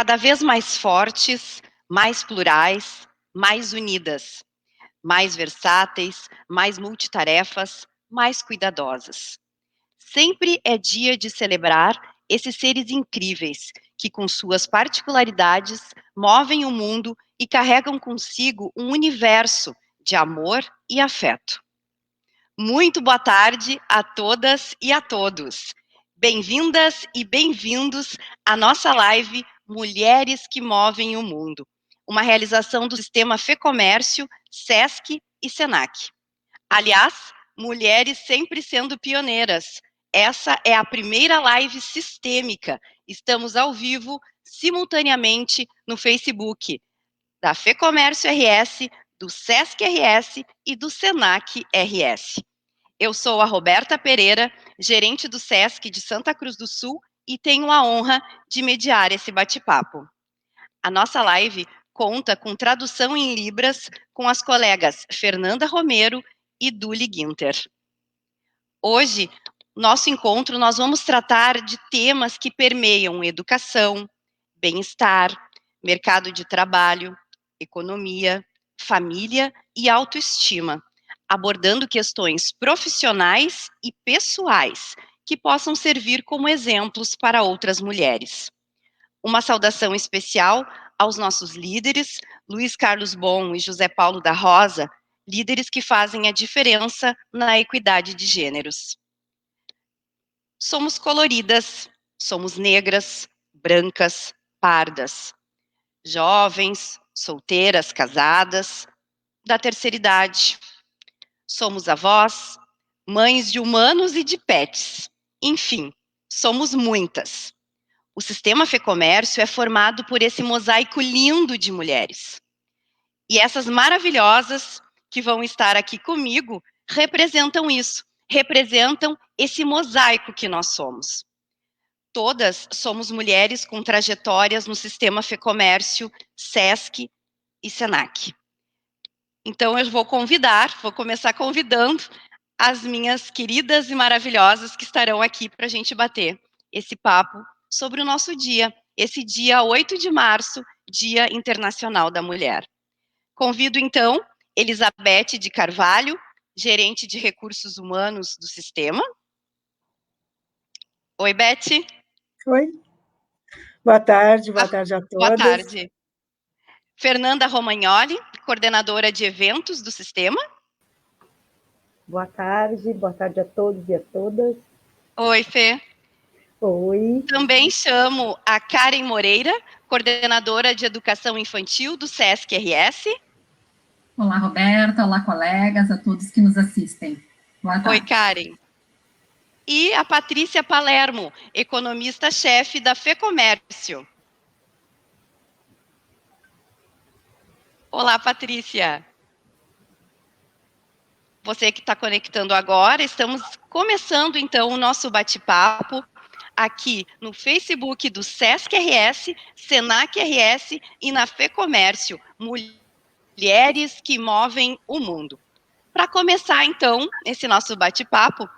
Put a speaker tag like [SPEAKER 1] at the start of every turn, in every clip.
[SPEAKER 1] cada vez mais fortes, mais plurais, mais unidas, mais versáteis, mais multitarefas, mais cuidadosas. Sempre é dia de celebrar esses seres incríveis que, com suas particularidades, movem o mundo e carregam consigo um universo de amor e afeto. Muito boa tarde a todas e a todos. Bem-vindas e bem-vindos à nossa live Mulheres que Movem o Mundo, uma realização do Sistema FEComércio, SESC e SENAC. Aliás, mulheres sempre sendo pioneiras. Essa é a primeira live sistêmica. Estamos ao vivo, simultaneamente, no Facebook da FEComércio RS, do SESC RS e do SENAC RS. Eu sou a Roberta Pereira, gerente do SESC de Santa Cruz do Sul, e tenho a honra de mediar esse bate-papo. A nossa live conta com tradução em Libras com as colegas Fernanda Romero e Duli Ginter. Hoje, nosso encontro, nós vamos tratar de temas que permeiam educação, bem-estar, mercado de trabalho, economia, família e autoestima, abordando questões profissionais e pessoais que possam servir como exemplos para outras mulheres. Uma saudação especial aos nossos líderes, Luiz Carlos Bon e José Paulo da Rosa, líderes que fazem a diferença na equidade de gêneros. Somos coloridas, somos negras, brancas, pardas, jovens, solteiras, casadas, da terceira idade. Somos avós, mães de humanos e de pets. Enfim, somos muitas. O Sistema FEComércio é formado por esse mosaico lindo de mulheres. E essas maravilhosas que vão estar aqui comigo representam isso, representam esse mosaico que nós somos. Todas somos mulheres com trajetórias no Sistema FEComércio, SESC e SENAC. Então eu vou começar convidando as minhas queridas e maravilhosas que estarão aqui para a gente bater esse papo sobre o nosso dia, esse dia 8 de março, Dia Internacional da Mulher. Convido, então, Elizabeth de Carvalho, gerente de recursos humanos do sistema. Oi, Beth.
[SPEAKER 2] Oi. Boa tarde a todas.
[SPEAKER 1] Boa tarde. Fernanda Romagnoli, coordenadora de eventos do sistema.
[SPEAKER 3] Boa tarde a todos e a todas.
[SPEAKER 1] Oi, Fê.
[SPEAKER 3] Oi.
[SPEAKER 1] Também chamo a Karen Moreira, coordenadora de educação infantil do SESC RS.
[SPEAKER 4] Olá, Roberta. Olá, colegas, a todos que nos assistem. Boa tarde.
[SPEAKER 1] Oi, Karen. E a Patrícia Palermo, economista-chefe da FEComércio. Olá, Patrícia. Você que está conectando agora, estamos começando, então, o nosso bate-papo aqui no Facebook do SESC RS, SENAC RS e na FEComércio, Mulheres que Movem o Mundo. Para começar, então, esse nosso bate-papo,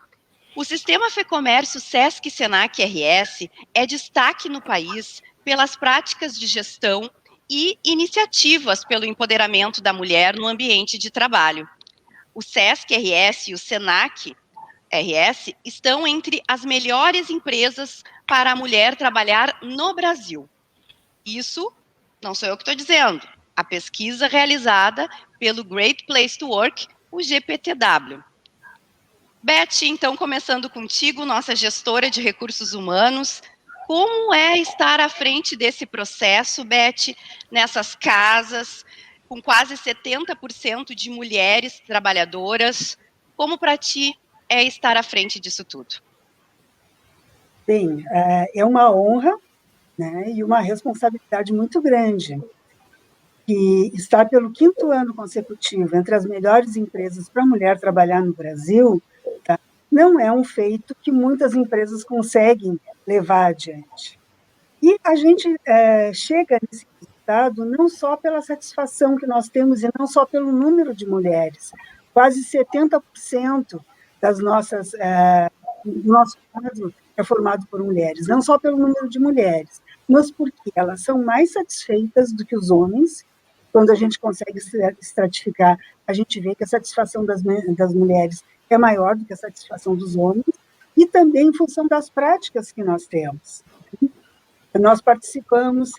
[SPEAKER 1] o Sistema FEComércio SESC SENAC RS é destaque no país pelas práticas de gestão e iniciativas pelo empoderamento da mulher no ambiente de trabalho. O SESC RS e o SENAC RS estão entre as melhores empresas para a mulher trabalhar no Brasil. Isso não sou eu que estou dizendo. A pesquisa realizada pelo Great Place to Work, o GPTW. Beth, então, começando contigo, nossa gestora de recursos humanos, como é estar à frente desse processo, Beth, nessas casas, com quase 70% de mulheres trabalhadoras? Como para ti é estar à frente disso tudo?
[SPEAKER 2] Bem, é uma honra, né, e uma responsabilidade muito grande. E estar pelo 5º ano consecutivo entre as melhores empresas para a mulher trabalhar no Brasil, tá, não é um feito que muitas empresas conseguem levar adiante. E a gente chega nesse resultado não só pela satisfação que nós temos e não só pelo número de mulheres. Quase 70% do nosso quadro é formado por mulheres, não só pelo número de mulheres, mas porque elas são mais satisfeitas do que os homens. Quando a gente consegue estratificar, a gente vê que a satisfação das mulheres é maior do que a satisfação dos homens, e também em função das práticas que nós temos. Nós participamos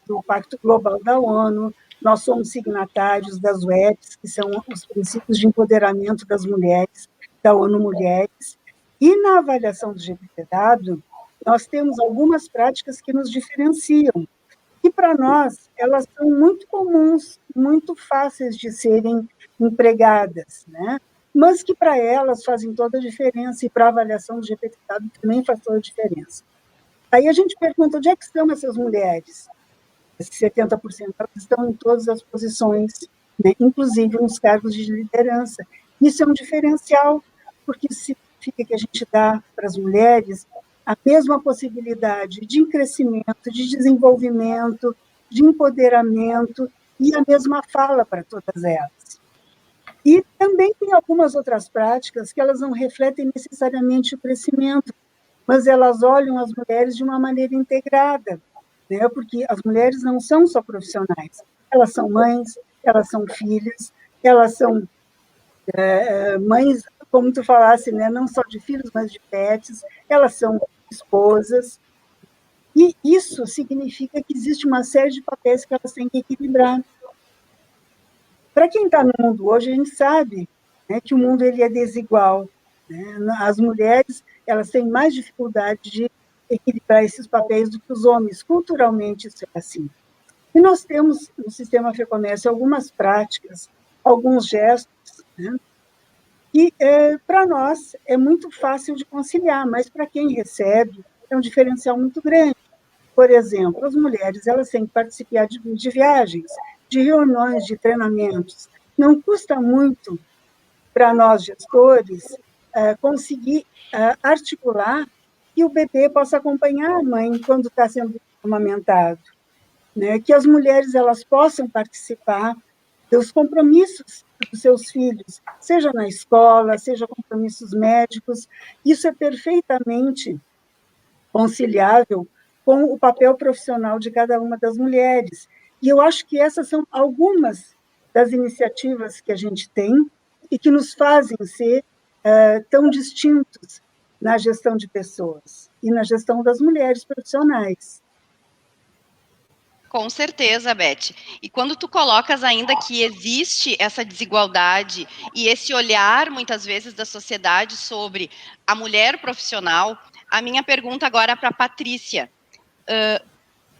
[SPEAKER 2] do Pacto Global da ONU, nós somos signatários das WEPs, que são os princípios de empoderamento das mulheres, da ONU Mulheres, e na avaliação do GPTW, nós temos algumas práticas que nos diferenciam, e para nós, elas são muito comuns, muito fáceis de serem empregadas, né? Mas que para elas fazem toda a diferença, e para a avaliação do GPTW também faz toda a diferença. Aí a gente pergunta, onde é que estão essas mulheres? Esses 70%, elas estão em todas as posições, né? Inclusive nos cargos de liderança. Isso é um diferencial, porque significa que a gente dá para as mulheres a mesma possibilidade de crescimento, de desenvolvimento, de empoderamento e a mesma fala para todas elas. E também tem algumas outras práticas que elas não refletem necessariamente o crescimento, mas elas olham as mulheres de uma maneira integrada, né? Porque as mulheres não são só profissionais, elas são mães, elas são filhas, elas são mães, como tu falasse, né? Não só de filhos, mas de pets, elas são esposas, e isso significa que existe uma série de papéis que elas têm que equilibrar. Para quem está no mundo hoje, a gente sabe, né, que o mundo ele é desigual, né? As mulheres elas têm mais dificuldade de equilibrar esses papéis do que os homens, culturalmente isso é assim. E nós temos no sistema FEComércio algumas práticas, alguns gestos, né, que para nós é muito fácil de conciliar, mas para quem recebe é um diferencial muito grande. Por exemplo, as mulheres elas têm que participar de viagens, de reuniões, de treinamentos. Não custa muito para nós, gestores, conseguir articular que o bebê possa acompanhar a mãe quando está sendo amamentado, né? Que as mulheres elas possam participar dos compromissos dos seus filhos, seja na escola, seja compromissos médicos. Isso é perfeitamente conciliável com o papel profissional de cada uma das mulheres. E eu acho que essas são algumas das iniciativas que a gente tem e que nos fazem ser tão distintos na gestão de pessoas e na gestão das mulheres profissionais.
[SPEAKER 1] Com certeza, Beth. E quando tu colocas ainda que existe essa desigualdade e esse olhar, muitas vezes, da sociedade sobre a mulher profissional, a minha pergunta agora é para a Patrícia,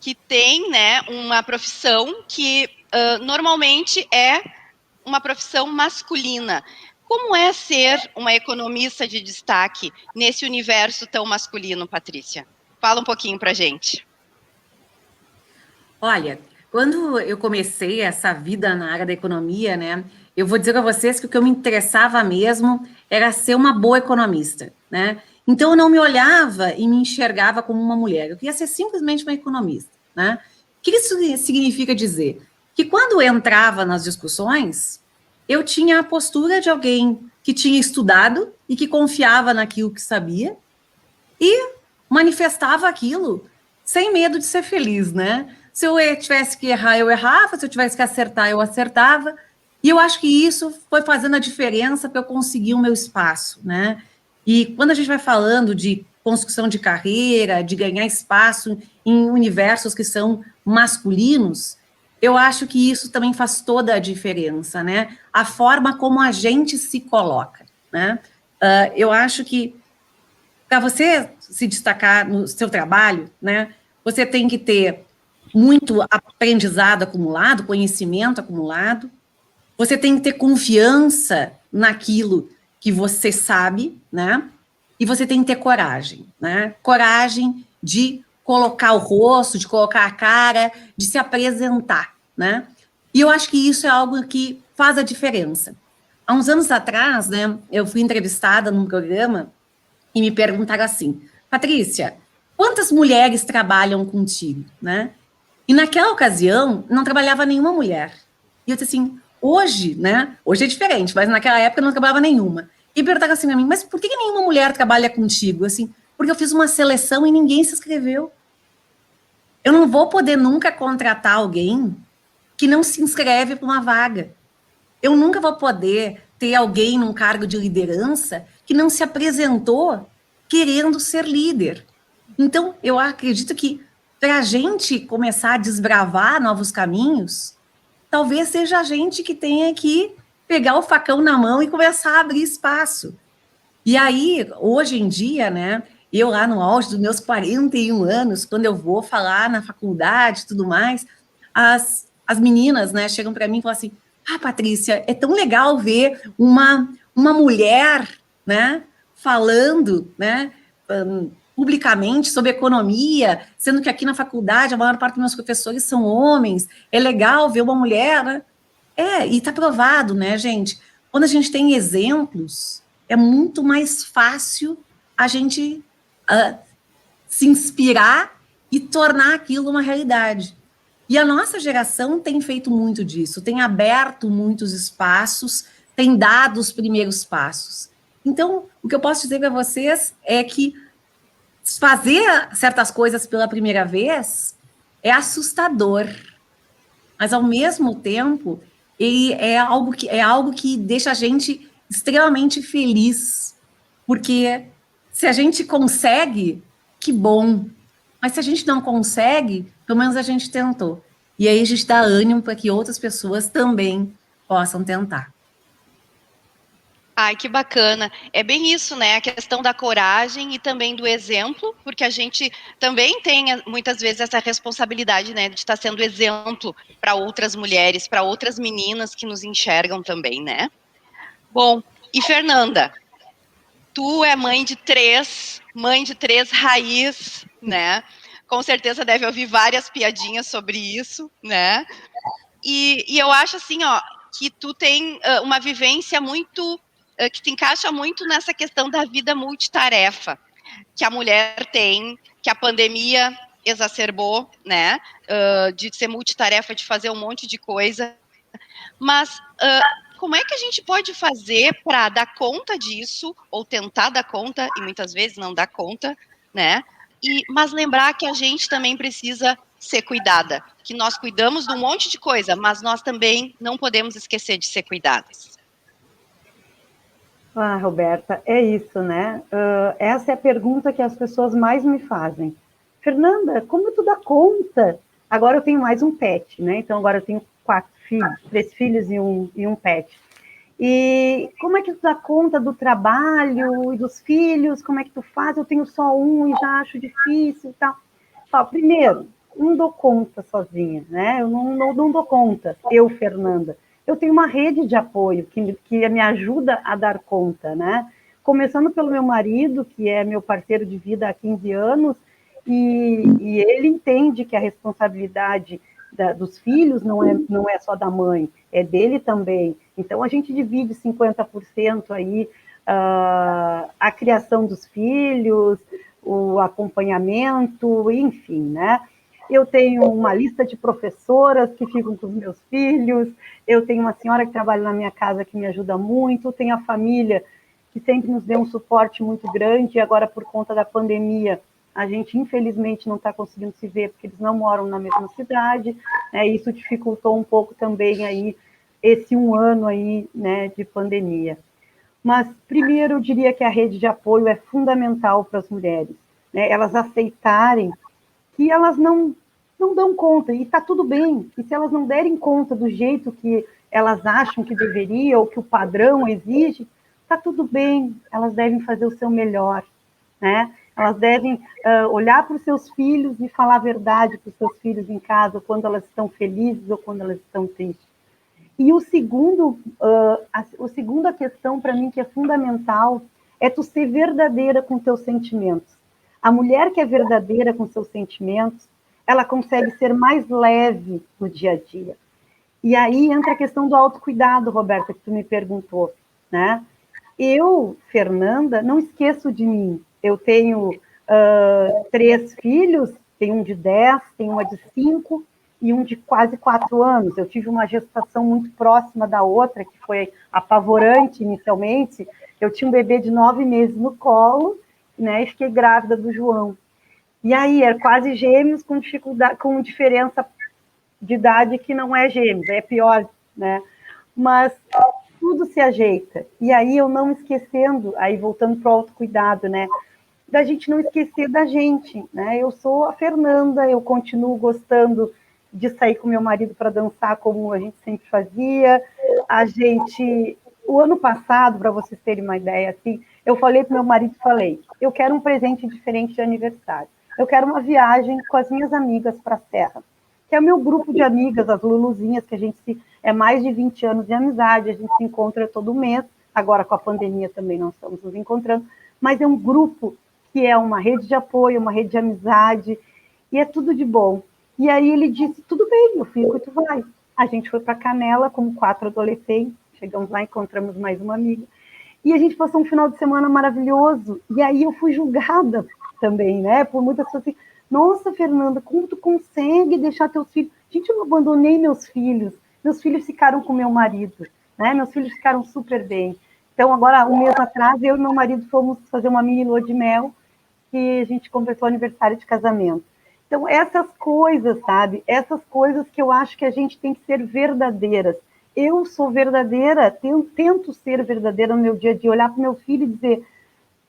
[SPEAKER 1] que tem, né, uma profissão que normalmente é uma profissão masculina. Como é ser uma economista de destaque nesse universo tão masculino, Patrícia? Fala um pouquinho para a gente.
[SPEAKER 5] Olha, quando eu comecei essa vida na área da economia, né, eu vou dizer para vocês que o que eu me interessava mesmo era ser uma boa economista, né? Então eu não me olhava e me enxergava como uma mulher, eu queria ser simplesmente uma economista, né? O que isso significa dizer? Que quando eu entrava nas discussões, eu tinha a postura de alguém que tinha estudado e que confiava naquilo que sabia e manifestava aquilo sem medo de ser feliz, né? Se eu tivesse que errar, eu errava, se eu tivesse que acertar, eu acertava. E eu acho que isso foi fazendo a diferença para eu conseguir o meu espaço, né? E quando a gente vai falando de construção de carreira, de ganhar espaço em universos que são masculinos, eu acho que isso também faz toda a diferença, né? A forma como a gente se coloca, né? Eu acho que para você se destacar no seu trabalho, né, você tem que ter muito aprendizado acumulado, conhecimento acumulado, você tem que ter confiança naquilo que você sabe, né, e você tem que ter coragem, né, coragem de colocar o rosto, de colocar a cara, de se apresentar, né, e eu acho que isso é algo que faz a diferença. Há uns anos atrás, né, eu fui entrevistada num programa e me perguntaram assim, Patrícia, quantas mulheres trabalham contigo, né? E naquela ocasião, não trabalhava nenhuma mulher. E eu disse assim, hoje, né? Hoje é diferente, mas naquela época não trabalhava nenhuma. E perguntaram assim a mim, mas por que nenhuma mulher trabalha contigo? Assim, porque eu fiz uma seleção e ninguém se inscreveu. Eu não vou poder nunca contratar alguém que não se inscreve para uma vaga. Eu nunca vou poder ter alguém num cargo de liderança que não se apresentou querendo ser líder. Então, eu acredito que para a gente começar a desbravar novos caminhos, talvez seja a gente que tenha que pegar o facão na mão e começar a abrir espaço. E aí, hoje em dia, né, eu lá no auge dos meus 41 anos, quando eu vou falar na faculdade e tudo mais, as meninas, né, chegam para mim e falam assim, Patrícia, é tão legal ver uma mulher, né, falando, né, publicamente sobre economia, sendo que aqui na faculdade a maior parte dos meus professores são homens, é legal ver uma mulher, né? E está provado, né, gente? Quando a gente tem exemplos, é muito mais fácil a gente se inspirar e tornar aquilo uma realidade. E a nossa geração tem feito muito disso, tem aberto muitos espaços, tem dado os primeiros passos. Então, o que eu posso dizer para vocês é que fazer certas coisas pela primeira vez é assustador, mas ao mesmo tempo ele é algo que deixa a gente extremamente feliz, porque se a gente consegue, que bom, mas se a gente não consegue, pelo menos a gente tentou. E aí a gente dá ânimo para que outras pessoas também possam tentar.
[SPEAKER 1] Ai, que bacana. É bem isso, né? A questão da coragem e também do exemplo, porque a gente também tem, muitas vezes, essa responsabilidade, né, de estar sendo exemplo para outras mulheres, para outras meninas que nos enxergam também, né? Bom, e Fernanda, tu é mãe de três raiz, né? Com certeza deve ouvir várias piadinhas sobre isso, né? E eu acho, assim, ó, que tu tem uma vivência muito... que se encaixa muito nessa questão da vida multitarefa que a mulher tem, que a pandemia exacerbou, né, de ser multitarefa, de fazer um monte de coisa, mas como é que a gente pode fazer para dar conta disso, ou tentar dar conta, e muitas vezes não dá conta, né, mas lembrar que a gente também precisa ser cuidada, que nós cuidamos de um monte de coisa, mas nós também não podemos esquecer de ser cuidadas.
[SPEAKER 3] Roberta, é isso, né? Essa é a pergunta que as pessoas mais me fazem. Fernanda, como tu dá conta? Agora eu tenho mais um pet, né? Então agora eu tenho 3 filhos e um pet. E como é que tu dá conta do trabalho e dos filhos? Como é que tu faz? Eu tenho só um e já acho difícil e tal. Primeiro, não dou conta sozinha, né? Eu não dou conta, Fernanda. Eu tenho uma rede de apoio que me ajuda a dar conta, né? Começando pelo meu marido, que é meu parceiro de vida há 15 anos, e ele entende que a responsabilidade dos filhos não é só da mãe, é dele também. Então, a gente divide 50% aí a criação dos filhos, o acompanhamento, enfim, né? Eu tenho uma lista de professoras que ficam com os meus filhos, eu tenho uma senhora que trabalha na minha casa que me ajuda muito, tenho a família que sempre nos deu um suporte muito grande, e agora, por conta da pandemia, a gente, infelizmente, não está conseguindo se ver, porque eles não moram na mesma cidade, né? Isso dificultou um pouco também aí, esse 1 ano aí, né, de pandemia. Mas, primeiro, eu diria que a rede de apoio é fundamental para as mulheres, né? Elas aceitarem que elas não dão conta, e está tudo bem. E se elas não derem conta do jeito que elas acham que deveria, ou que o padrão exige, está tudo bem, elas devem fazer o seu melhor, né? Elas devem olhar para os seus filhos e falar a verdade para os seus filhos em casa, quando elas estão felizes ou quando elas estão tristes. E a segunda questão, para mim, que é fundamental, é tu ser verdadeira com teus sentimentos. A mulher que é verdadeira com seus sentimentos, ela consegue ser mais leve no dia a dia. E aí entra a questão do autocuidado, Roberta, que tu me perguntou, né? Eu, Fernanda, não esqueço de mim. Eu tenho 3 filhos, tenho um de 10, tenho uma de 5 e um de quase 4 anos. Eu tive uma gestação muito próxima da outra, que foi apavorante inicialmente. Eu tinha um bebê de 9 meses no colo, né, e fiquei grávida do João. E aí, é quase gêmeos com dificuldade, com diferença de idade que não é gêmeos, é pior, né? Mas tudo se ajeita. E aí, eu não esquecendo, aí voltando para o autocuidado, né? Da gente não esquecer da gente, né? Eu sou a Fernanda, eu continuo gostando de sair com meu marido para dançar como a gente sempre fazia. O ano passado, para vocês terem uma ideia, assim, eu falei para meu marido, eu quero um presente diferente de aniversário. Eu quero uma viagem com as minhas amigas para a Serra, que é o meu grupo de amigas, as Luluzinhas, que é mais de 20 anos de amizade, a gente se encontra todo mês, agora com a pandemia também não estamos nos encontrando, mas é um grupo que é uma rede de apoio, uma rede de amizade, e é tudo de bom. E aí ele disse, tudo bem, meu filho, tu vai. A gente foi para Canela, como 4 adolescentes, chegamos lá, encontramos mais uma amiga, e a gente passou um final de semana maravilhoso, e aí eu fui julgada também, né, por muitas pessoas assim, nossa, Fernanda, como tu consegue deixar teus filhos? Gente, eu não abandonei meus filhos ficaram com meu marido, né, meus filhos ficaram super bem. Então, agora, um mês atrás, eu e meu marido fomos fazer uma mini lua de mel, que a gente completou o aniversário de casamento. Então, essas coisas, sabe? Essas coisas que eu acho que a gente tem que ser verdadeiras. Eu sou verdadeira, tento ser verdadeira no meu dia a dia, olhar para o meu filho e dizer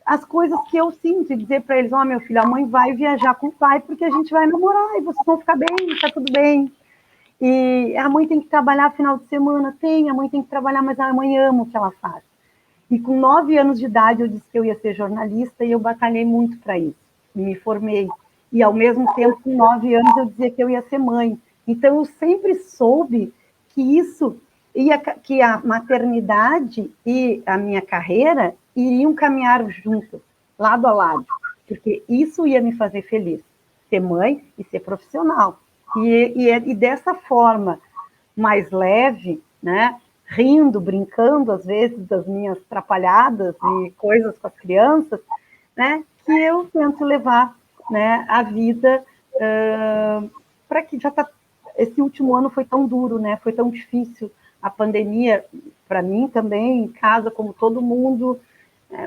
[SPEAKER 3] as coisas que eu sinto, e dizer para eles, meu filho, a mãe vai viajar com o pai porque a gente vai namorar e vocês vão ficar bem, está tudo bem. E a mãe tem que trabalhar final de semana, a mãe tem que trabalhar, mas a mãe ama o que ela faz. E com 9 anos de idade eu disse que eu ia ser jornalista e eu batalhei muito para isso. Me formei. E ao mesmo tempo, com 9 anos, eu dizia que eu ia ser mãe. Então eu sempre soube que a maternidade e a minha carreira iriam caminhar juntas, lado a lado, porque isso ia me fazer feliz, ser mãe e ser profissional. E dessa forma mais leve, né? Rindo, brincando, às vezes, das minhas atrapalhadas e coisas com as crianças, né, que eu tento levar, né, a vida para que esse último ano foi tão duro, né, foi tão difícil, a pandemia, para mim também, em casa, como todo mundo,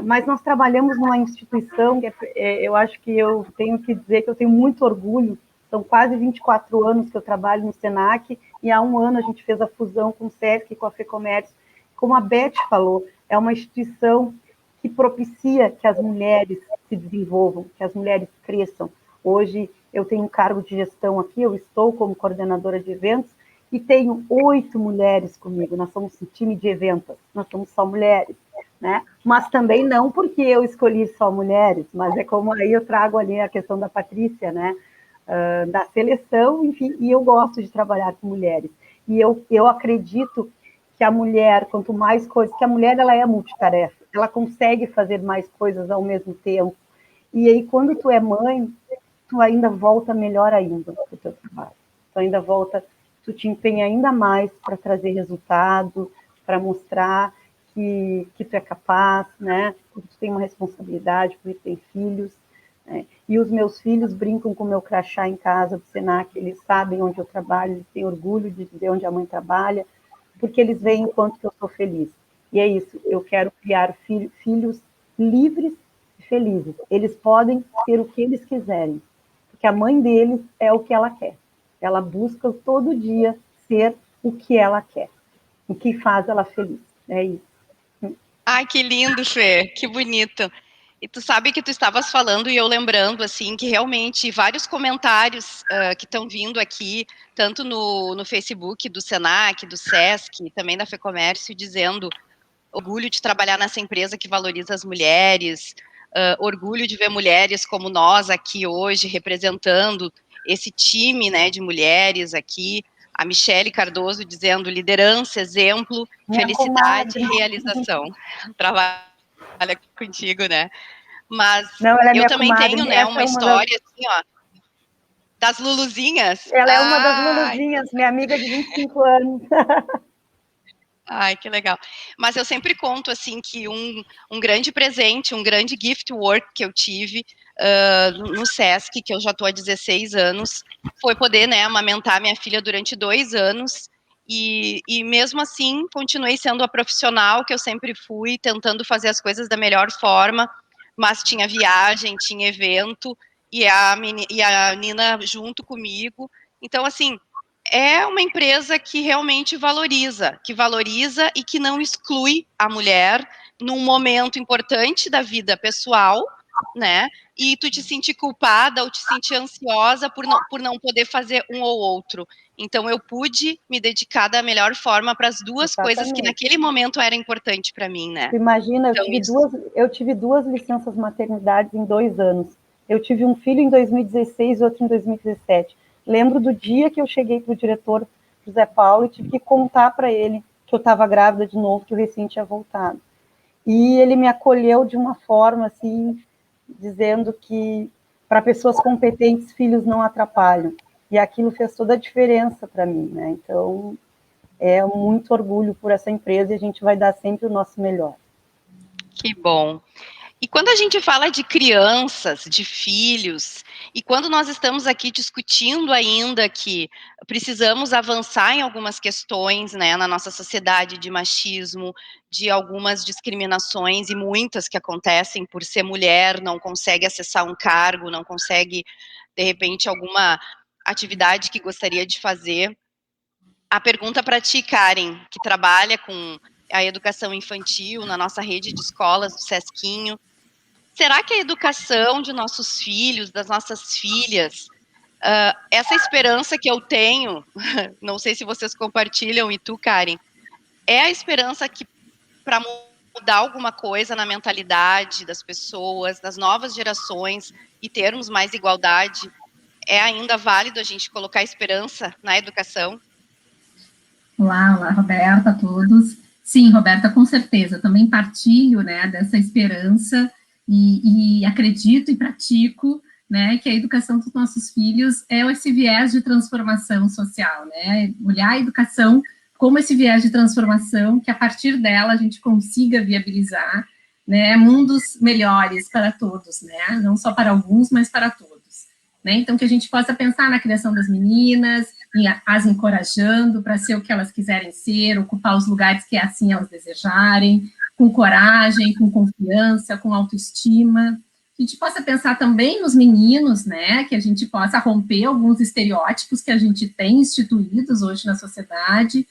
[SPEAKER 3] mas nós trabalhamos numa instituição, eu acho que eu tenho que dizer que eu tenho muito orgulho, são quase 24 anos que eu trabalho no SENAC, e há um ano a gente fez a fusão com o SESC e com a FEComércio. Como a Beth falou, é uma instituição que propicia que as mulheres se desenvolvam, que as mulheres cresçam. Hoje eu tenho um cargo de gestão aqui, eu estou como coordenadora de eventos, e tenho 8 mulheres comigo, nós somos um time de eventos, nós somos só mulheres, né? Mas também não porque eu escolhi só mulheres, mas é como aí eu trago ali a questão da Patrícia, né? Da seleção, enfim, e eu gosto de trabalhar com mulheres. E eu acredito que a mulher, quanto mais coisas, que a mulher ela é multitarefa, ela consegue fazer mais coisas ao mesmo tempo. E aí, quando tu é mãe, tu ainda volta melhor ainda para o teu trabalho. Tu ainda volta, tu te empenha ainda mais para trazer resultado, para mostrar que tu é capaz, né? Que tu tem uma responsabilidade, porque tu tem filhos. E os meus filhos brincam com o meu crachá em casa do Senac, eles sabem onde eu trabalho, eles têm orgulho de dizer onde a mãe trabalha, porque eles veem o quanto que eu sou feliz. E é isso, eu quero criar filhos livres e felizes. Eles podem ser o que eles quiserem, porque a mãe deles é o que ela quer. Ela busca todo dia ser o que ela quer, o que faz ela feliz. É isso.
[SPEAKER 1] Ai, que lindo, Fê, que bonito. E tu sabe que tu estavas falando e eu lembrando, assim, que realmente vários comentários que estão vindo aqui, tanto no Facebook do Senac, do Sesc, também da FEComércio, dizendo orgulho de trabalhar nessa empresa que valoriza as mulheres, orgulho de ver mulheres como nós aqui hoje, representando esse time, né, de mulheres aqui, a Michele Cardoso dizendo liderança, exemplo,
[SPEAKER 3] Minha
[SPEAKER 1] felicidade
[SPEAKER 3] comadre.
[SPEAKER 1] e realização. Trabalha contigo, né? Mas
[SPEAKER 3] Não, ela é
[SPEAKER 1] eu
[SPEAKER 3] minha
[SPEAKER 1] também
[SPEAKER 3] comadre.
[SPEAKER 1] tenho, né,
[SPEAKER 3] Essa
[SPEAKER 1] uma
[SPEAKER 3] é uma das...
[SPEAKER 1] história, assim, ó, das Luluzinhas.
[SPEAKER 3] Ela é uma das
[SPEAKER 1] Ai,
[SPEAKER 3] Luluzinhas, minha amiga de 25 anos.
[SPEAKER 1] ai, que legal. Mas eu sempre conto, assim, que um grande presente, um grande gift work que eu tive no Sesc, que eu já estou há 16 anos, foi poder, né, amamentar minha filha durante 2 anos. E mesmo assim, continuei sendo a profissional que eu sempre fui, tentando fazer as coisas da melhor forma, mas tinha viagem, tinha evento, e a Nina junto comigo. Então, assim, é uma empresa que realmente valoriza e que não exclui a mulher num momento importante da vida pessoal, né? E tu te sentir culpada ou te sentir ansiosa por não poder fazer um ou outro. Então, eu pude me dedicar da melhor forma para as duas coisas que naquele momento era importante para mim, né?
[SPEAKER 3] Imagina,
[SPEAKER 1] então,
[SPEAKER 3] eu tive duas licenças maternidades em 2 anos. Eu tive um filho em 2016 e outro em 2017. Lembro do dia que eu cheguei para o diretor José Paulo e tive que contar para ele que eu estava grávida de novo, que o recém tinha voltado. E ele me acolheu de uma forma, assim, dizendo que para pessoas competentes, filhos não atrapalham. E aquilo fez toda a diferença para mim, né? Então, é muito orgulho por essa empresa e a gente vai dar sempre o nosso melhor.
[SPEAKER 1] Que bom. E quando a gente fala de crianças, de filhos, e quando nós estamos aqui discutindo ainda que precisamos avançar em algumas questões, né, na nossa sociedade de machismo, de algumas discriminações e muitas que acontecem por ser mulher, não consegue acessar um cargo, não consegue, de repente, alguma atividade que gostaria de fazer. A pergunta para ti, Karen, que trabalha com a educação infantil na nossa rede de escolas do Sesquinho, será que a educação de nossos filhos, das nossas filhas, essa esperança que eu tenho, não sei se vocês compartilham, e tu, Karen, é a esperança que para mudar alguma coisa na mentalidade das pessoas, das novas gerações e termos mais igualdade, é ainda válido a gente colocar esperança na educação?
[SPEAKER 4] Olá, Roberta, a todos. Sim, Roberta, com certeza, também partilho, né, dessa esperança e acredito e pratico, né, que a educação dos nossos filhos é esse viés de transformação social, né, olhar a educação como esse viés de transformação, que a partir dela a gente consiga viabilizar, né, mundos melhores para todos, né, não só para alguns, mas para todos, né, então que a gente possa pensar na criação das meninas, as encorajando para ser o que elas quiserem ser, ocupar os lugares que assim elas desejarem, com coragem, com confiança, com autoestima. A gente possa pensar também nos meninos, né, que a gente possa romper alguns estereótipos que a gente tem instituídos hoje na sociedade,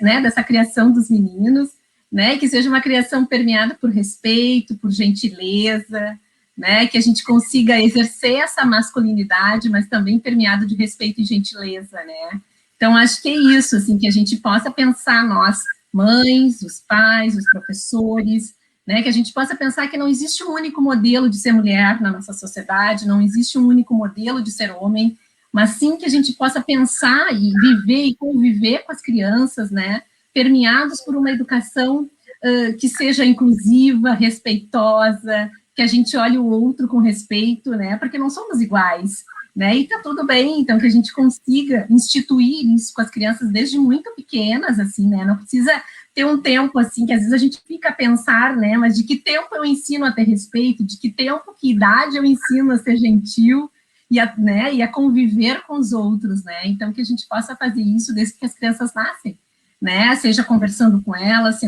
[SPEAKER 4] né, dessa criação dos meninos, né, que seja uma criação permeada por respeito, por gentileza, né, que a gente consiga exercer essa masculinidade, mas também permeado de respeito e gentileza, né. Então, acho que é isso, assim, que a gente possa pensar nós, mães, os pais, os professores, né, que a gente possa pensar que não existe um único modelo de ser mulher na nossa sociedade, não existe um único modelo de ser homem, mas sim que a gente possa pensar e viver e conviver com as crianças, né, permeados por uma educação que seja inclusiva, respeitosa, que a gente olhe o outro com respeito, né, porque não somos iguais, né, e tá tudo bem, então, que a gente consiga instituir isso com as crianças desde muito pequenas, assim, né, não precisa ter um tempo, assim, que às vezes a gente fica a pensar, né, mas de que tempo eu ensino a ter respeito, de que tempo, que idade eu ensino a ser gentil e a conviver com os outros, né, então, que a gente possa fazer isso desde que as crianças nascem, né, seja conversando com elas,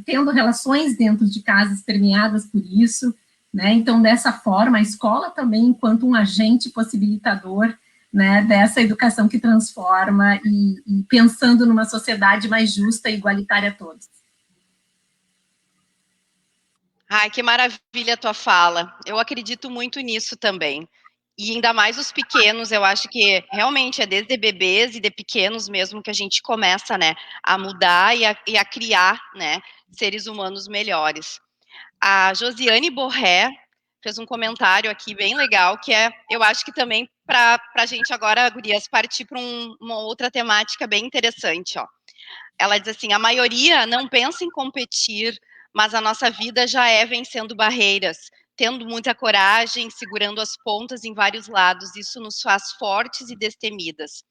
[SPEAKER 4] tendo relações dentro de casas permeadas por isso, né, então, dessa forma, a escola também, enquanto um agente possibilitador, né, dessa educação que transforma e pensando numa sociedade mais justa e igualitária a todos.
[SPEAKER 1] Ai, que maravilha a tua fala. Eu acredito muito nisso também. E ainda mais os pequenos, eu acho que realmente é desde bebês e de pequenos mesmo que a gente começa, né, a mudar e a criar, né, seres humanos melhores. A Josiane Borré fez um comentário aqui bem legal, que eu acho que também para a gente agora, gurias, partir para uma outra temática bem interessante, ó. Ela diz assim, a maioria não pensa em competir, mas a nossa vida já é vencendo barreiras, tendo muita coragem, segurando as pontas em vários lados, isso nos faz fortes e destemidas.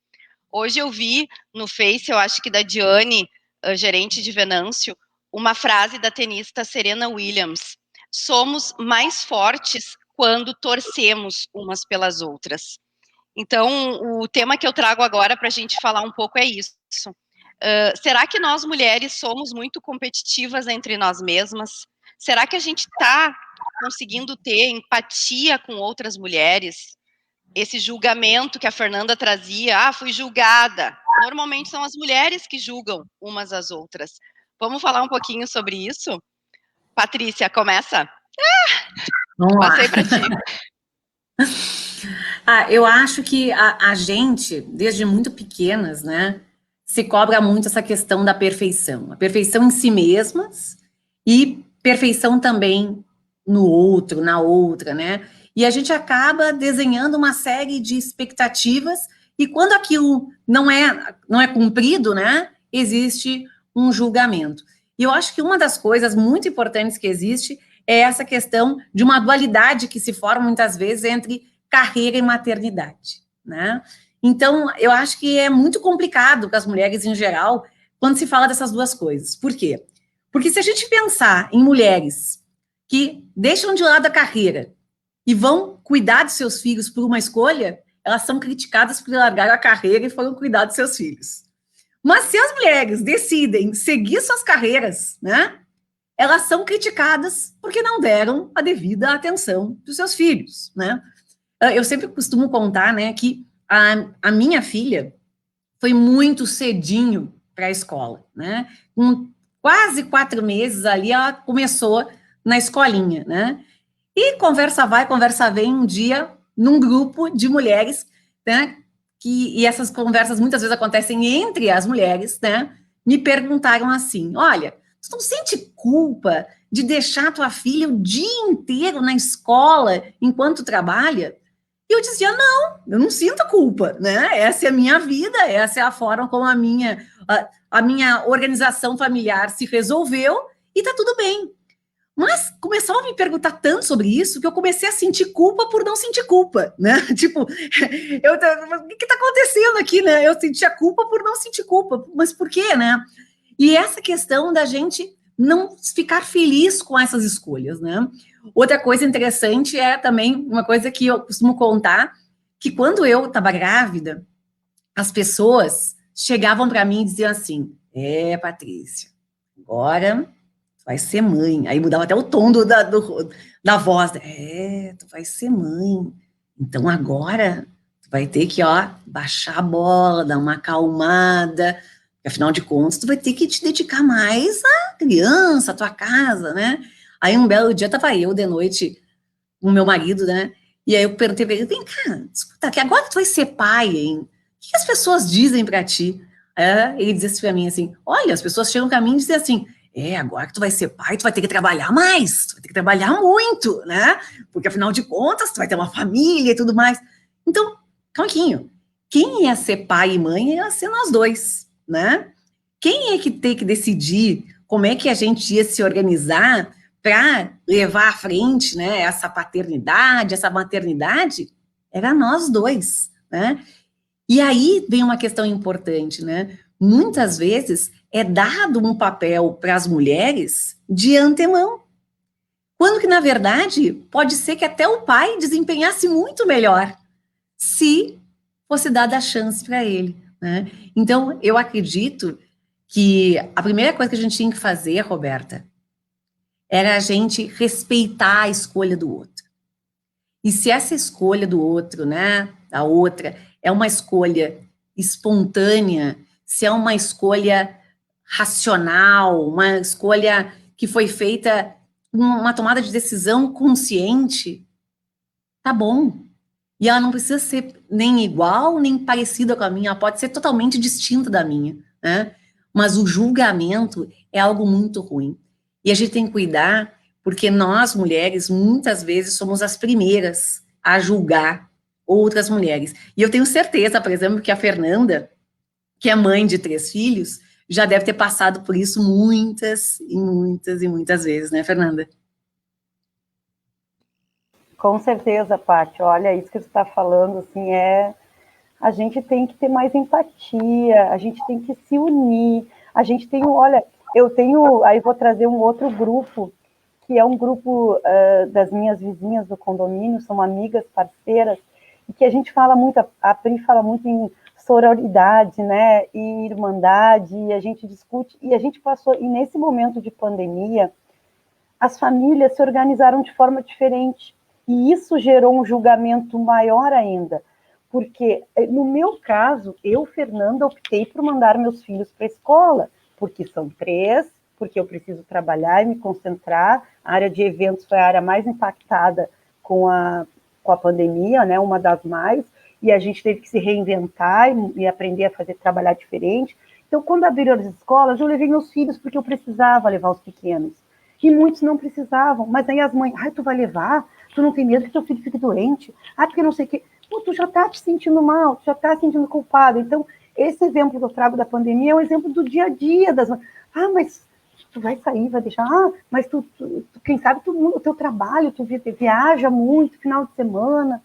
[SPEAKER 1] Hoje eu vi no Face, eu acho que da Diane, gerente de Venâncio, uma frase da tenista Serena Williams, somos mais fortes quando torcemos umas pelas outras. Então, o tema que eu trago agora para a gente falar um pouco é isso. Será que nós, mulheres, somos muito competitivas entre nós mesmas? Será que a gente está conseguindo ter empatia com outras mulheres? Esse julgamento que a Fernanda trazia, fui julgada. Normalmente são as mulheres que julgam umas às outras. Vamos falar um pouquinho sobre isso? Patrícia, começa.
[SPEAKER 5] Vamos lá.
[SPEAKER 1] Passei para ti.
[SPEAKER 5] Eu acho que a gente, desde muito pequenas, né, se cobra muito essa questão da perfeição. A perfeição em si mesmas e perfeição também no outro, na outra, né? E a gente acaba desenhando uma série de expectativas e quando aquilo não é cumprido, né, existe um julgamento. E eu acho que uma das coisas muito importantes que existe é essa questão de uma dualidade que se forma muitas vezes entre carreira e maternidade, né? Então, eu acho que é muito complicado para as mulheres em geral quando se fala dessas duas coisas. Por quê? Porque se a gente pensar em mulheres que deixam de lado a carreira e vão cuidar dos seus filhos por uma escolha, elas são criticadas por largar a carreira e foram cuidar dos seus filhos. Mas se as mulheres decidem seguir suas carreiras, né, elas são criticadas porque não deram a devida atenção dos seus filhos, né? Eu sempre costumo contar, né, que a minha filha foi muito cedinho para a escola, né? Com quase 4 meses ali, ela começou na escolinha, né? E conversa vai, conversa vem, um dia, num grupo de mulheres, né? E essas conversas muitas vezes acontecem entre as mulheres, né? Me perguntaram assim: olha, você não sente culpa de deixar tua filha o dia inteiro na escola enquanto trabalha? E eu dizia, não, eu não sinto culpa, né? Essa é a minha vida, essa é a forma como a minha organização familiar se resolveu e tá tudo bem. Mas começaram a me perguntar tanto sobre isso que eu comecei a sentir culpa por não sentir culpa, né? Tipo, o que tá acontecendo aqui, né? Eu sentia culpa por não sentir culpa, mas por quê, né? E essa questão da gente não ficar feliz com essas escolhas, né? Outra coisa interessante é também uma coisa que eu costumo contar, que quando eu estava grávida, as pessoas chegavam para mim e diziam assim, Patrícia, agora tu vai ser mãe. Aí mudava até o tom da voz. Tu vai ser mãe. Então agora tu vai ter que, baixar a bola, dar uma acalmada, porque afinal de contas tu vai ter que te dedicar mais à criança, à tua casa, né? Aí um belo dia tava eu de noite com o meu marido, né? E aí eu perguntei pra ele, vem cá, escuta, que agora tu vai ser pai, hein? O que as pessoas dizem pra ti? Ele disse assim pra mim assim, olha, as pessoas chegam pra mim e dizem assim, agora que tu vai ser pai, tu vai ter que trabalhar mais, tu vai ter que trabalhar muito, né? Porque afinal de contas, tu vai ter uma família e tudo mais. Então, calma um pouquinho. Quem ia ser pai e mãe ia ser nós dois, né? Quem é que tem que decidir como é que a gente ia se organizar para levar à frente, né, essa paternidade, essa maternidade? Era nós dois, né? E aí vem uma questão importante, né? Muitas vezes é dado um papel para as mulheres de antemão, quando que, na verdade, pode ser que até o pai desempenhasse muito melhor, se fosse dada a chance para ele, né? Então, eu acredito que a primeira coisa que a gente tinha que fazer, Roberta, era a gente respeitar a escolha do outro. E se essa escolha do outro, né, da outra, é uma escolha espontânea, se é uma escolha racional, uma escolha que foi feita, uma tomada de decisão consciente, tá bom. E ela não precisa ser nem igual, nem parecida com a minha, ela pode ser totalmente distinta da minha, né? Mas o julgamento é algo muito ruim. E a gente tem que cuidar, porque nós, mulheres, muitas vezes somos as primeiras a julgar outras mulheres. E eu tenho certeza, por exemplo, que a Fernanda, que é mãe de 3 filhos, já deve ter passado por isso muitas e muitas e muitas vezes, né, Fernanda?
[SPEAKER 3] Com certeza, Paty. Olha, isso que você está falando, assim, a gente tem que ter mais empatia, a gente tem que se unir, a gente tem, olha, aí vou trazer um outro grupo, que é um grupo das minhas vizinhas do condomínio, são amigas, parceiras, e que a gente fala muito, a Pri fala muito em sororidade, né, e irmandade, e a gente discute, e a gente passou, e nesse momento de pandemia, as famílias se organizaram de forma diferente. E isso gerou um julgamento maior ainda. Porque, no meu caso, eu, Fernanda, optei por mandar meus filhos para a escola, porque são 3, porque eu preciso trabalhar e me concentrar. A área de eventos foi a área mais impactada com a pandemia, né, uma das mais, e a gente teve que se reinventar e aprender a trabalhar diferente. Então, quando abriram as escolas, eu levei meus filhos porque eu precisava levar os pequenos. E muitos não precisavam, mas aí as mães, tu vai levar? Tu não tem medo que teu filho fique doente? Porque não sei o quê. Pô, tu já está te sentindo mal, tu já está se sentindo culpado. Então, esse exemplo que eu trago da pandemia é um exemplo do dia a dia das mães. Mas tu vai sair, vai deixar, mas tu quem sabe o teu trabalho, tu viaja muito, final de semana.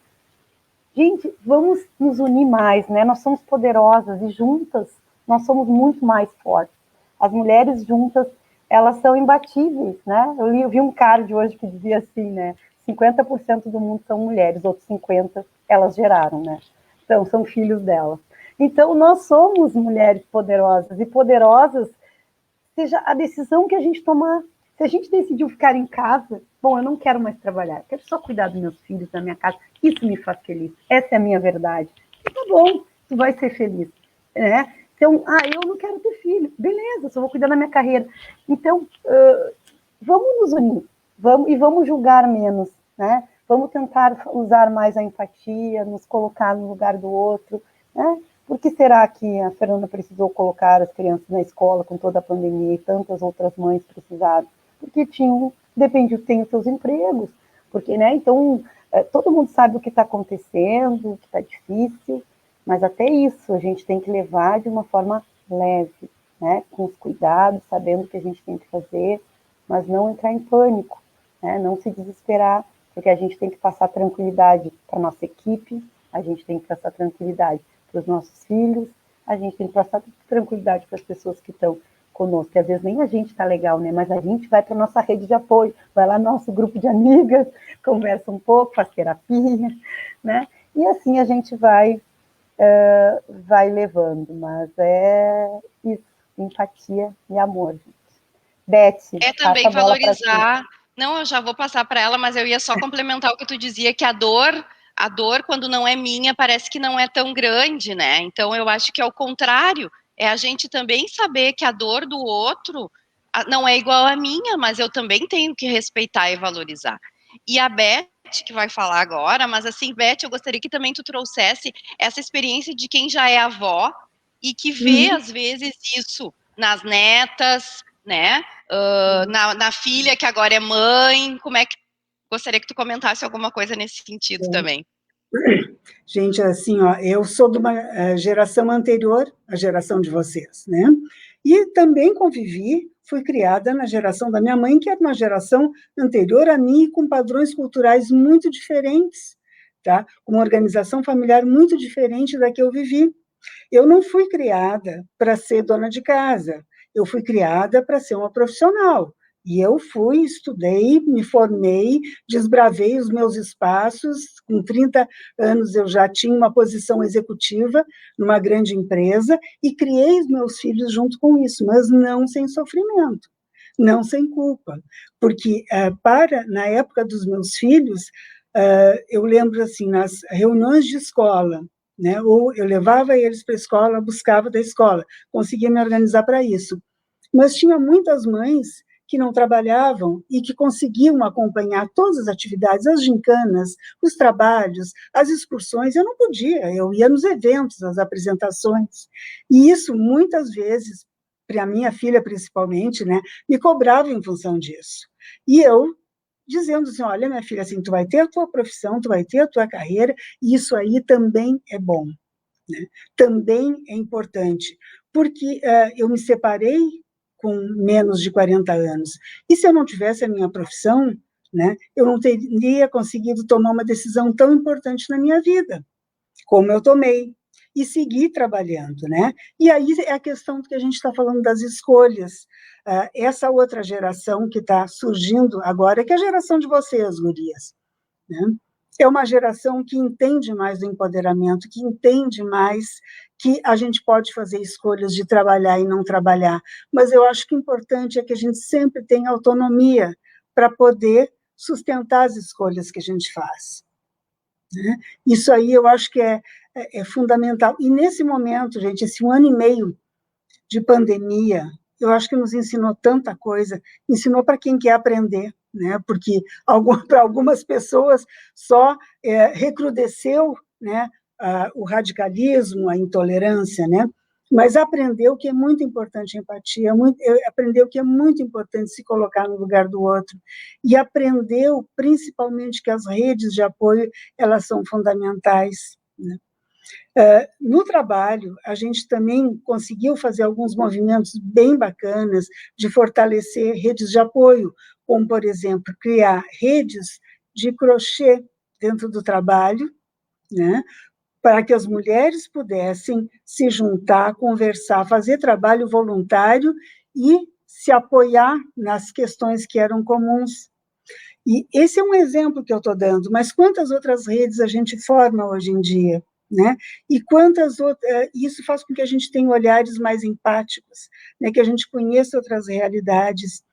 [SPEAKER 3] Gente, vamos nos unir mais, né? Nós somos poderosas e juntas nós somos muito mais fortes. As mulheres juntas, elas são imbatíveis, né? Eu vi um card hoje que dizia assim, né? 50% do mundo são mulheres, outros 50% elas geraram, né? Então, são filhos delas. Então, nós somos mulheres poderosas, e poderosas seja a decisão que a gente tomar. Se a gente decidiu ficar em casa, bom, eu não quero mais trabalhar, quero só cuidar dos meus filhos, da minha casa, isso me faz feliz, essa é a minha verdade. E tá bom, tu vai ser feliz, né? Então, eu não quero ter filho, beleza, só vou cuidar da minha carreira. Então, vamos nos unir, vamos julgar menos, né? Vamos tentar usar mais a empatia, nos colocar no lugar do outro, né? Por que será que a Fernanda precisou colocar as crianças na escola com toda a pandemia e tantas outras mães precisaram? Porque tem os seus empregos, porque, né? Então, todo mundo sabe o que está acontecendo, que está difícil, mas até isso a gente tem que levar de uma forma leve, né? Com os cuidados, sabendo o que a gente tem que fazer, mas não entrar em pânico, né? Não se desesperar, porque a gente tem que passar tranquilidade para a nossa equipe, a gente tem que passar tranquilidade para os nossos filhos, a gente tem que passar tranquilidade para as pessoas que estão conosco, que às vezes nem a gente está legal, né? Mas a gente vai para a nossa rede de apoio, vai lá no nosso grupo de amigas, conversa um pouco, faz terapia, né? E assim a gente vai levando, mas é isso, empatia e amor, gente. Beth,
[SPEAKER 1] também valorizar. Não, eu já vou passar para ela, mas eu ia só complementar o que tu dizia, que a dor, quando não é minha, parece que não é tão grande, né? Então, eu acho que é o contrário, é a gente também saber que a dor do outro não é igual à minha, mas eu também tenho que respeitar e valorizar. E a Beth, que vai falar agora, mas assim, Beth, eu gostaria que também tu trouxesse essa experiência de quem já é avó e que vê, às vezes, isso nas netas, né? Na filha que agora é mãe. Como é que gostaria que tu comentasse alguma coisa nesse sentido também?
[SPEAKER 2] Gente, assim, eu sou de uma geração anterior à geração de vocês, né? E também fui criada na geração da minha mãe, que era uma geração anterior a mim, com padrões culturais muito diferentes, tá? Com uma organização familiar muito diferente da que eu vivi. Eu não fui criada para ser dona de casa, eu fui criada para ser uma profissional. E eu estudei, me formei, desbravei os meus espaços. Com 30 anos eu já tinha uma posição executiva numa grande empresa e criei os meus filhos junto com isso, mas não sem sofrimento, não sem culpa. Porque, na época dos meus filhos, eu lembro, assim, nas reuniões de escola, né? Ou eu levava eles para a escola, buscava da escola, conseguia me organizar para isso. Mas tinha muitas mães que não trabalhavam e que conseguiam acompanhar todas as atividades, as gincanas, os trabalhos, as excursões. Eu não podia, eu ia nos eventos, nas apresentações. E isso, muitas vezes, para a minha filha principalmente, né, me cobrava em função disso. E eu dizendo assim, olha, minha filha, assim, tu vai ter a tua profissão, tu vai ter a tua carreira, e isso aí também é bom, né? Também é importante, porque eu me separei com menos de 40 anos, e se eu não tivesse a minha profissão, né, eu não teria conseguido tomar uma decisão tão importante na minha vida, como eu tomei, e seguir trabalhando, né? E aí é a questão que a gente está falando das escolhas. Essa outra geração que está surgindo agora, que é a geração de vocês, gurias, né? É uma geração que entende mais do empoderamento, que entende mais que a gente pode fazer escolhas de trabalhar e não trabalhar, mas eu acho que o importante é que a gente sempre tenha autonomia para poder sustentar as escolhas que a gente faz. Né? Isso aí eu acho que é fundamental. E nesse momento, gente, esse 1 ano e meio de pandemia, eu acho que nos ensinou tanta coisa, ensinou para quem quer aprender, né? Porque para algumas pessoas só recrudesceu, né, o radicalismo, a intolerância, né? Mas aprendeu que é muito importante a empatia, aprendeu que é muito importante se colocar no lugar do outro, e aprendeu, principalmente, que as redes de apoio, elas são fundamentais, né? No trabalho, a gente também conseguiu fazer alguns movimentos bem bacanas de fortalecer redes de apoio, como, por exemplo, criar redes de crochê dentro do trabalho, né, para que as mulheres pudessem se juntar, conversar, fazer trabalho voluntário e se apoiar nas questões que eram comuns. E esse é um exemplo que eu estou dando, mas quantas outras redes a gente forma hoje em dia? Né? E quantas outras, isso faz com que a gente tenha olhares mais empáticos, né? Que a gente conheça outras realidades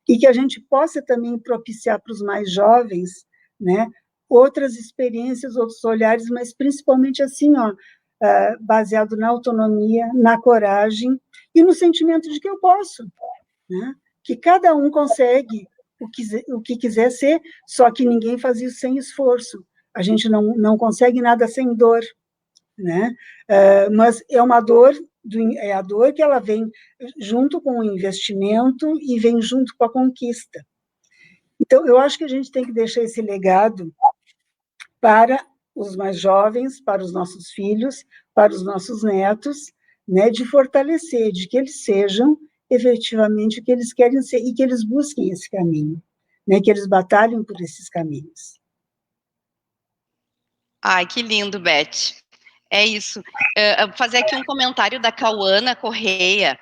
[SPEAKER 2] e que a gente possa também propiciar para os mais jovens, né, outras experiências, outros olhares, mas principalmente assim, ó, baseado na autonomia, na coragem e no sentimento de que eu posso, né? Que cada um consegue o que quiser ser, só que ninguém faz isso sem esforço. A gente não consegue nada sem dor, né? Mas é uma dor, é a dor que ela vem junto com o investimento e vem junto com a conquista. Então, eu acho que a gente tem que deixar esse legado para os mais jovens, para os nossos filhos, para os nossos netos, né, de fortalecer, de que eles sejam efetivamente o que eles querem ser e que eles busquem esse caminho, né, que eles batalhem por esses caminhos.
[SPEAKER 1] Ai, que lindo, Beth. É isso. Fazer aqui um comentário da Cauana Correia.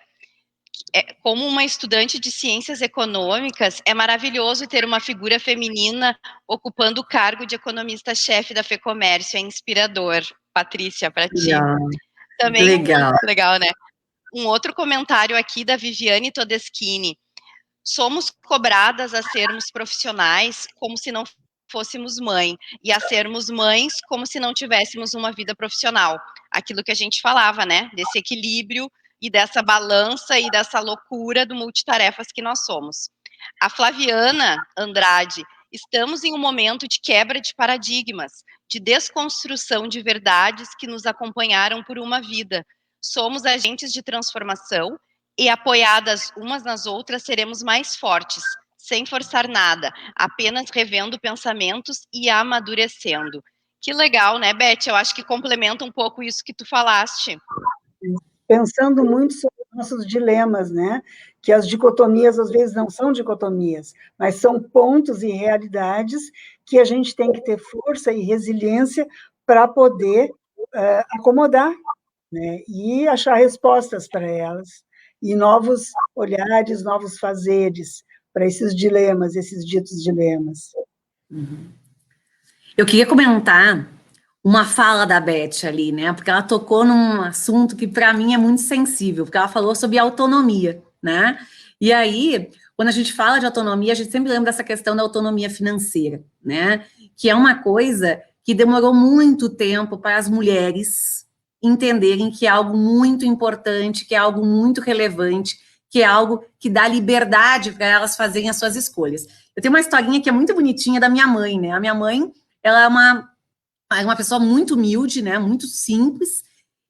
[SPEAKER 1] Como uma estudante de ciências econômicas, é maravilhoso ter uma figura feminina ocupando o cargo de economista-chefe da FEComércio. É inspirador. Patrícia, para ti. Também legal, né? Um outro comentário aqui da Viviane Todeschini. Somos cobradas a sermos profissionais como se não fôssemos mãe, e a sermos mães como se não tivéssemos uma vida profissional. Aquilo que a gente falava, né? Desse equilíbrio e dessa balança e dessa loucura do multitarefas que nós somos. A Flaviana Andrade, estamos em um momento de quebra de paradigmas, de desconstrução de verdades que nos acompanharam por uma vida. Somos agentes de transformação e, apoiadas umas nas outras, seremos mais fortes, sem forçar nada, apenas revendo pensamentos e amadurecendo. Que legal, né, Beth? Eu acho que complementa um pouco isso que tu falaste.
[SPEAKER 2] Pensando muito sobre nossos dilemas, né? Que as dicotomias, às vezes, não são dicotomias, mas são pontos e realidades que a gente tem que ter força e resiliência para poder acomodar, né? E achar respostas para elas, e novos olhares, novos fazeres para esses dilemas, esses ditos dilemas.
[SPEAKER 5] Eu queria comentar uma fala da Beth ali, né? Porque ela tocou num assunto que para mim é muito sensível, porque ela falou sobre autonomia, né? E aí, quando a gente fala de autonomia, a gente sempre lembra dessa questão da autonomia financeira, né? Que é uma coisa que demorou muito tempo para as mulheres entenderem que é algo muito importante, que é algo muito relevante, que é algo que dá liberdade para elas fazerem as suas escolhas. Eu tenho uma historinha que é muito bonitinha da minha mãe, né? A minha mãe, ela é uma pessoa muito humilde, né? Muito simples,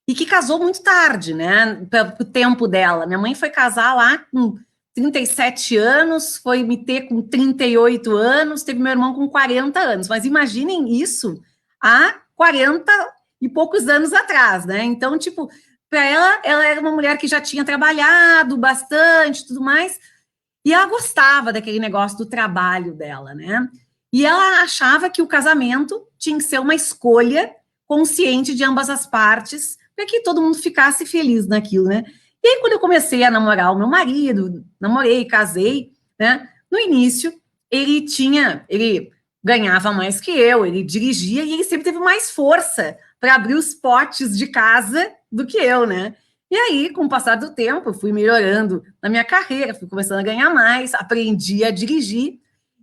[SPEAKER 5] e que casou muito tarde, né? Pro tempo dela. Minha mãe foi casar lá com 37 anos, foi me ter com 38 anos, teve meu irmão com 40 anos. Mas imaginem isso há 40 e poucos anos atrás, né? Então, tipo, para ela era uma mulher que já tinha trabalhado bastante, tudo mais, e ela gostava daquele negócio do trabalho dela, né? E ela achava que o casamento tinha que ser uma escolha consciente de ambas as partes, para que todo mundo ficasse feliz naquilo, né? E aí, quando eu comecei a namorar o meu marido, namorei, casei, né? No início, ele ganhava mais que eu, ele dirigia e ele sempre teve mais força para abrir os potes de casa do que eu, né? E aí, com o passar do tempo, eu fui melhorando na minha carreira, fui começando a ganhar mais, aprendi a dirigir.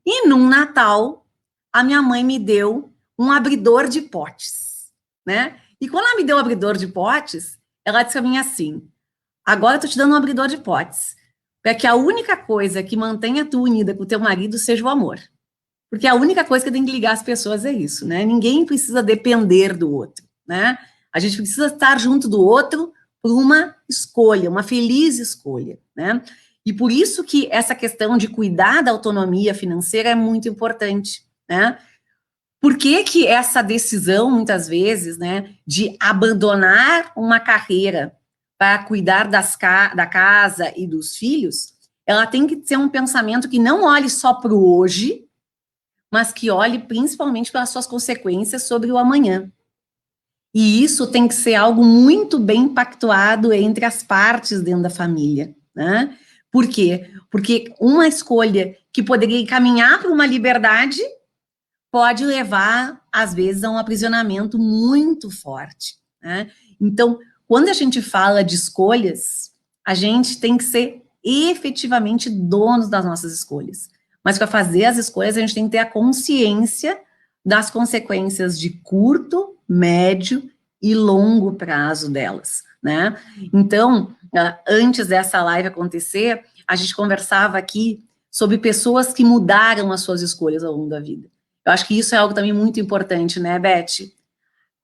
[SPEAKER 5] E num Natal, a minha mãe me deu um abridor de potes, né? E quando ela me deu o abridor de potes, ela disse pra mim assim, agora eu tô te dando um abridor de potes, para que a única coisa que mantenha tu unida com o teu marido seja o amor. Porque a única coisa que tem que ligar as pessoas é isso, né? Ninguém precisa depender do outro, né? A gente precisa estar junto do outro por uma escolha, uma feliz escolha, né? E por isso que essa questão de cuidar da autonomia financeira é muito importante, né? Por que que essa decisão, muitas vezes, né, de abandonar uma carreira para cuidar da casa e dos filhos, ela tem que ser um pensamento que não olhe só para o hoje, mas que olhe principalmente para as suas consequências sobre o amanhã. E isso tem que ser algo muito bem pactuado entre as partes dentro da família, né? Por quê? Porque uma escolha que poderia encaminhar para uma liberdade pode levar, às vezes, a um aprisionamento muito forte, né? Então, quando a gente fala de escolhas, a gente tem que ser efetivamente donos das nossas escolhas. Mas para fazer as escolhas, a gente tem que ter a consciência das consequências de curto, médio e longo prazo delas, né? Então, antes dessa live acontecer, a gente conversava aqui sobre pessoas que mudaram as suas escolhas ao longo da vida. Eu acho que isso é algo também muito importante, né, Beth?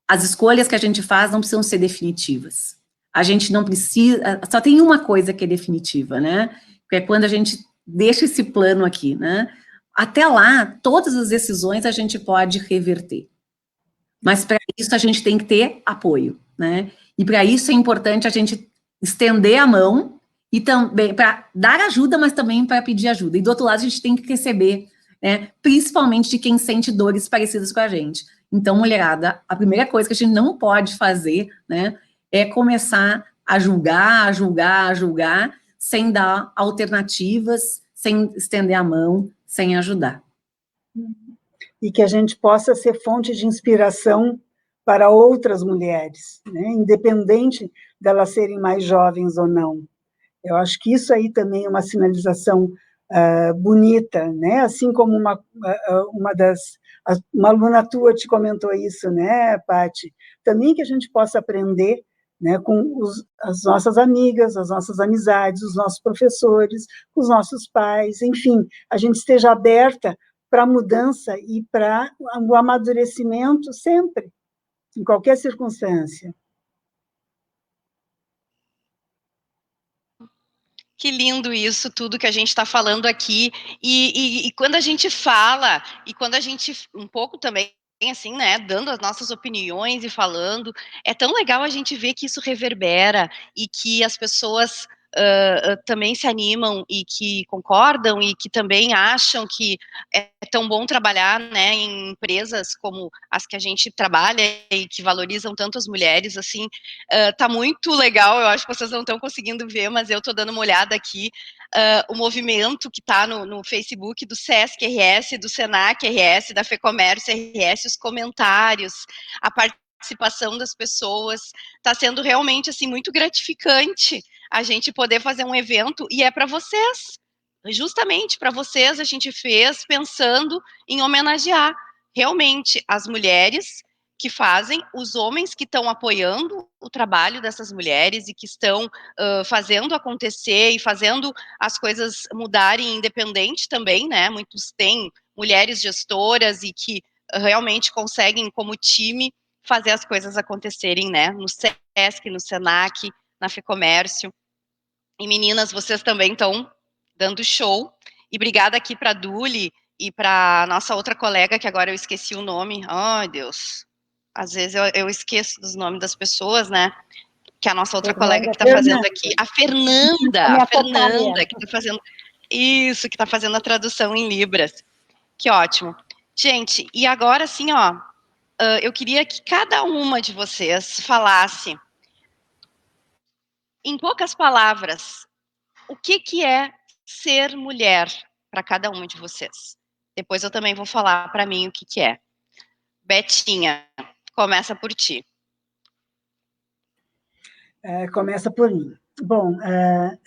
[SPEAKER 5] As escolhas que a gente faz não precisam ser definitivas. A gente não precisa... Só tem uma coisa que é definitiva, né? Que é quando a gente deixa esse plano aqui, né? Até lá, todas as decisões a gente pode reverter. Mas para isso a gente tem que ter apoio, né? E para isso é importante a gente estender a mão e também para dar ajuda, mas também para pedir ajuda. E do outro lado a gente tem que receber, né? Principalmente de quem sente dores parecidas com a gente. Então, mulherada, a primeira coisa que a gente não pode fazer, né? É começar a julgar, sem dar alternativas, sem estender a mão, sem ajudar.
[SPEAKER 2] E que a gente possa ser fonte de inspiração para outras mulheres, né? Independente delas serem mais jovens ou não. Eu acho que isso aí também é uma sinalização bonita, né? Assim como uma aluna tua te comentou isso, né, Paty? Também que a gente possa aprender, né, com as nossas amigas, as nossas amizades, os nossos professores, os nossos pais, enfim, a gente esteja aberta para a mudança e para o amadurecimento sempre, em qualquer circunstância.
[SPEAKER 1] Que lindo isso, tudo que a gente está falando aqui. E quando a gente fala, e quando a gente, um pouco também, assim, né, dando as nossas opiniões e falando, é tão legal a gente ver que isso reverbera e que as pessoas também se animam e que concordam e que também acham que é tão bom trabalhar, né, em empresas como as que a gente trabalha e que valorizam tanto as mulheres, assim, tá muito legal. Eu acho que vocês não estão conseguindo ver, mas eu estou dando uma olhada aqui, o movimento que está no Facebook do Sesc RS, do Senac RS, da FEComércio RS, os comentários, a participação das pessoas, está sendo realmente, assim, muito gratificante a gente poder fazer um evento, e é para vocês, justamente para vocês a gente fez pensando em homenagear realmente as mulheres que fazem, os homens que estão apoiando o trabalho dessas mulheres e que estão fazendo acontecer e fazendo as coisas mudarem independente também, né? Muitos têm mulheres gestoras e que realmente conseguem, como time, fazer as coisas acontecerem, né? No Sesc, no Senac, na FEComércio. E meninas, vocês também estão dando show. E obrigada aqui para a Duli e para nossa outra colega, que agora eu esqueci o nome. Ai, Deus. Às vezes eu esqueço dos nomes das pessoas, né? Que é a nossa outra colega que está fazendo aqui. A Fernanda, que está fazendo isso, que está fazendo a tradução em Libras. Que ótimo. Gente, e agora sim, ó, eu queria que cada uma de vocês falasse, em poucas palavras, o que é ser mulher para cada uma de vocês. Depois eu também vou falar para mim o que é. Betinha, começa por ti.
[SPEAKER 2] Começa por mim. Bom,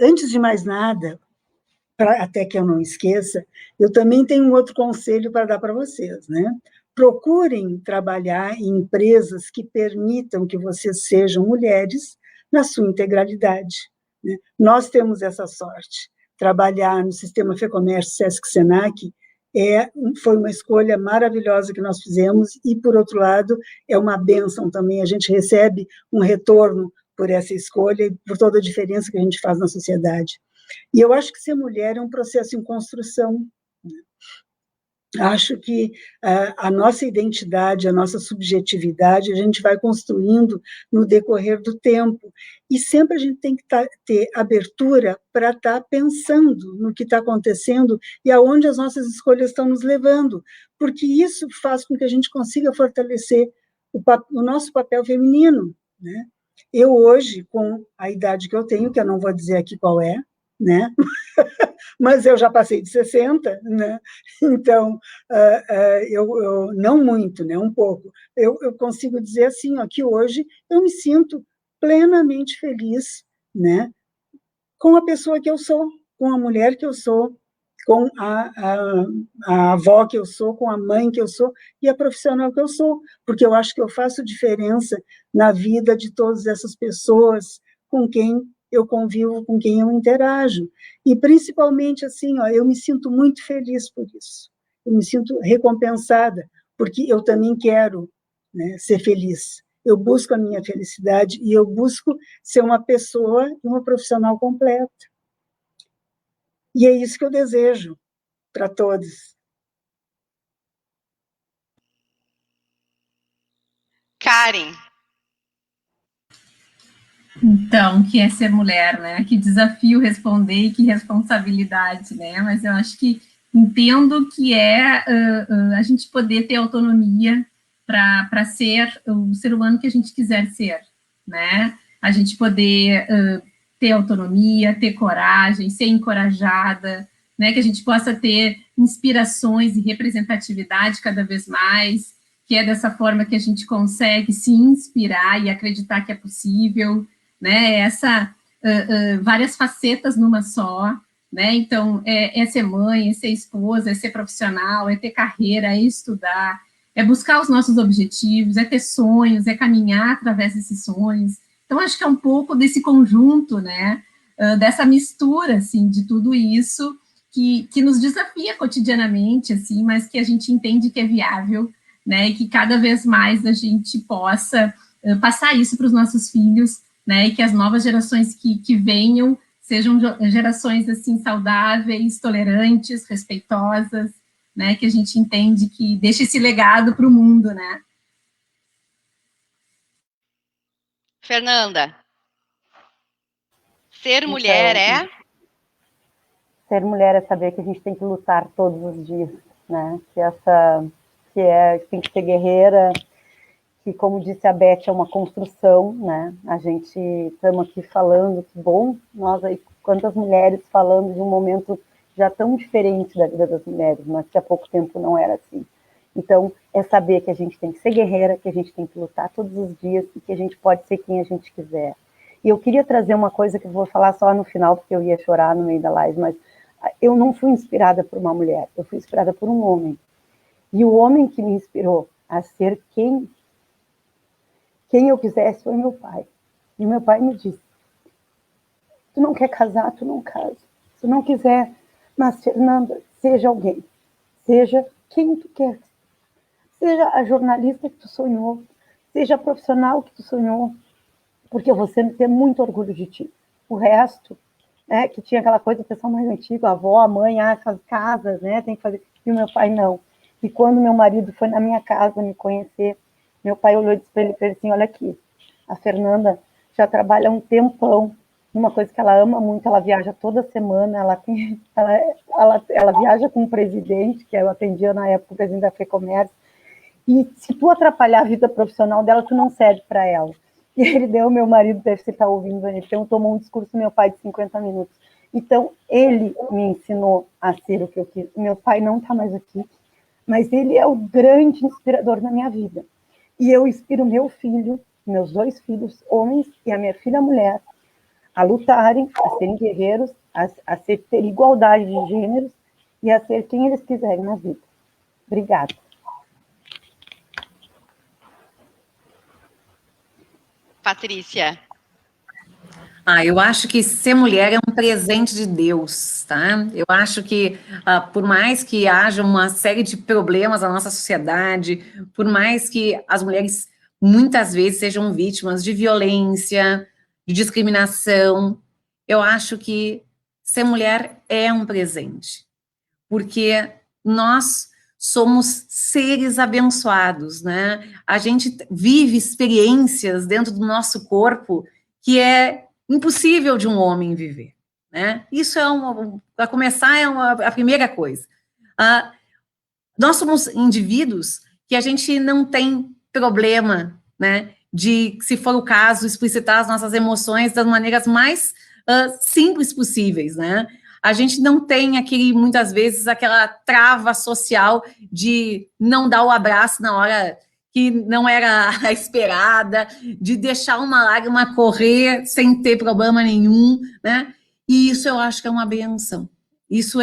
[SPEAKER 2] antes de mais nada, até que eu não esqueça, eu também tenho um outro conselho para dar para vocês, né? Procurem trabalhar em empresas que permitam que vocês sejam mulheres na sua integralidade, né? Nós temos essa sorte. Trabalhar no sistema FEComércio, Sesc, Senac, foi uma escolha maravilhosa que nós fizemos e, por outro lado, é uma bênção também. A gente recebe um retorno por essa escolha e por toda a diferença que a gente faz na sociedade. E eu acho que ser mulher é um processo em construção. Acho que a nossa identidade, a nossa subjetividade, a gente vai construindo no decorrer do tempo. E sempre a gente tem que ter abertura para estar pensando no que está acontecendo e aonde as nossas escolhas estão nos levando, porque isso faz com que a gente consiga fortalecer o nosso papel feminino, né? Eu hoje, com a idade que eu tenho, que eu não vou dizer aqui qual é, né? Mas eu já passei de 60, né? Então, eu não muito, né? Um pouco. Eu consigo dizer assim, ó, que hoje eu me sinto plenamente feliz, né? Com a pessoa que eu sou, com a mulher que eu sou, com a avó que eu sou, com a mãe que eu sou e a profissional que eu sou, porque eu acho que eu faço diferença na vida de todas essas pessoas com quem eu convivo, com quem eu interajo. E, principalmente, assim, ó, eu me sinto muito feliz por isso. Eu me sinto recompensada, porque eu também quero, né, ser feliz. Eu busco a minha felicidade e eu busco ser uma pessoa e uma profissional completa. E é isso que eu desejo para todos.
[SPEAKER 1] Karen.
[SPEAKER 4] Então, que é ser mulher, né? Que desafio responder e que responsabilidade, né? Mas eu acho que entendo que a gente poder ter autonomia para ser o ser humano que a gente quiser ser, né? A gente poder ter autonomia, ter coragem, ser encorajada, né? Que a gente possa ter inspirações e representatividade cada vez mais, que é dessa forma que a gente consegue se inspirar e acreditar que é possível, né? Várias facetas numa só, né? Então, é ser mãe, é ser esposa, é ser profissional, é ter carreira, é estudar, é buscar os nossos objetivos, é ter sonhos, é caminhar através desses sonhos. Então, acho que é um pouco desse conjunto, né? Dessa mistura, assim, de tudo isso que nos desafia cotidianamente, assim, mas que a gente entende que é viável, né? E que cada vez mais a gente possa passar isso para os nossos filhos, né, e que as novas gerações que venham sejam gerações, assim, saudáveis, tolerantes, respeitosas, né, que a gente entende que deixa esse legado para o mundo, né.
[SPEAKER 1] Fernanda, ser mulher
[SPEAKER 3] então, ser mulher é saber que a gente tem que lutar todos os dias, né, tem que ser guerreira, que, como disse a Beth, é uma construção, né? A gente estamos aqui falando, que bom, nós aí, quantas mulheres falando de um momento já tão diferente da vida das mulheres, mas que há pouco tempo não era assim. Então, é saber que a gente tem que ser guerreira, que a gente tem que lutar todos os dias e que a gente pode ser quem a gente quiser. E eu queria trazer uma coisa que eu vou falar só no final, porque eu ia chorar no meio da live, mas eu não fui inspirada por uma mulher, eu fui inspirada por um homem. E o homem que me inspirou a ser quem eu quisesse foi meu pai. E meu pai me disse, tu não quer casar, tu não casa. Se não quiser, mas Fernanda, seja alguém. Seja quem tu quer. Seja a jornalista que tu sonhou. Seja a profissional que tu sonhou. Porque eu vou sempre ter muito orgulho de ti. O resto, né, que tinha aquela coisa do pessoal mais antigo, a avó, a mãe, faz casas, né, tem que fazer. E o meu pai não. E quando meu marido foi na minha casa me conhecer, meu pai olhou e disse para ele assim, olha aqui, a Fernanda já trabalha um tempão numa coisa que ela ama muito, ela viaja toda semana, ela viaja com o presidente, que eu atendia na época, o presidente da FEComércio, e se tu atrapalhar a vida profissional dela, tu não serve para ela. E ele deu, meu marido deve estar ouvindo, então tomou um discurso do meu pai de 50 minutos. Então, ele me ensinou a ser o que eu quis. Meu pai não está mais aqui, mas ele é o grande inspirador na minha vida. E eu inspiro meu filho, meus 2 filhos, homens, e a minha filha mulher, a lutarem, a serem guerreiros, a ter igualdade de gêneros e a ser quem eles quiserem na vida. Obrigada.
[SPEAKER 1] Patrícia.
[SPEAKER 5] Eu acho que ser mulher é um presente de Deus, tá? Eu acho que, por mais que haja uma série de problemas na nossa sociedade, por mais que as mulheres muitas vezes sejam vítimas de violência, de discriminação, eu acho que ser mulher é um presente, porque nós somos seres abençoados, né? A gente vive experiências dentro do nosso corpo que é impossível de um homem viver, né? Isso é para começar, a primeira coisa. Nós somos indivíduos que a gente não tem problema, né, de, se for o caso, explicitar as nossas emoções das maneiras mais simples possíveis, né? A gente não tem muitas vezes, aquela trava social de não dar o abraço na hora que não era a esperada, de deixar uma lágrima correr sem ter problema nenhum, né? E isso eu acho que é uma benção. Isso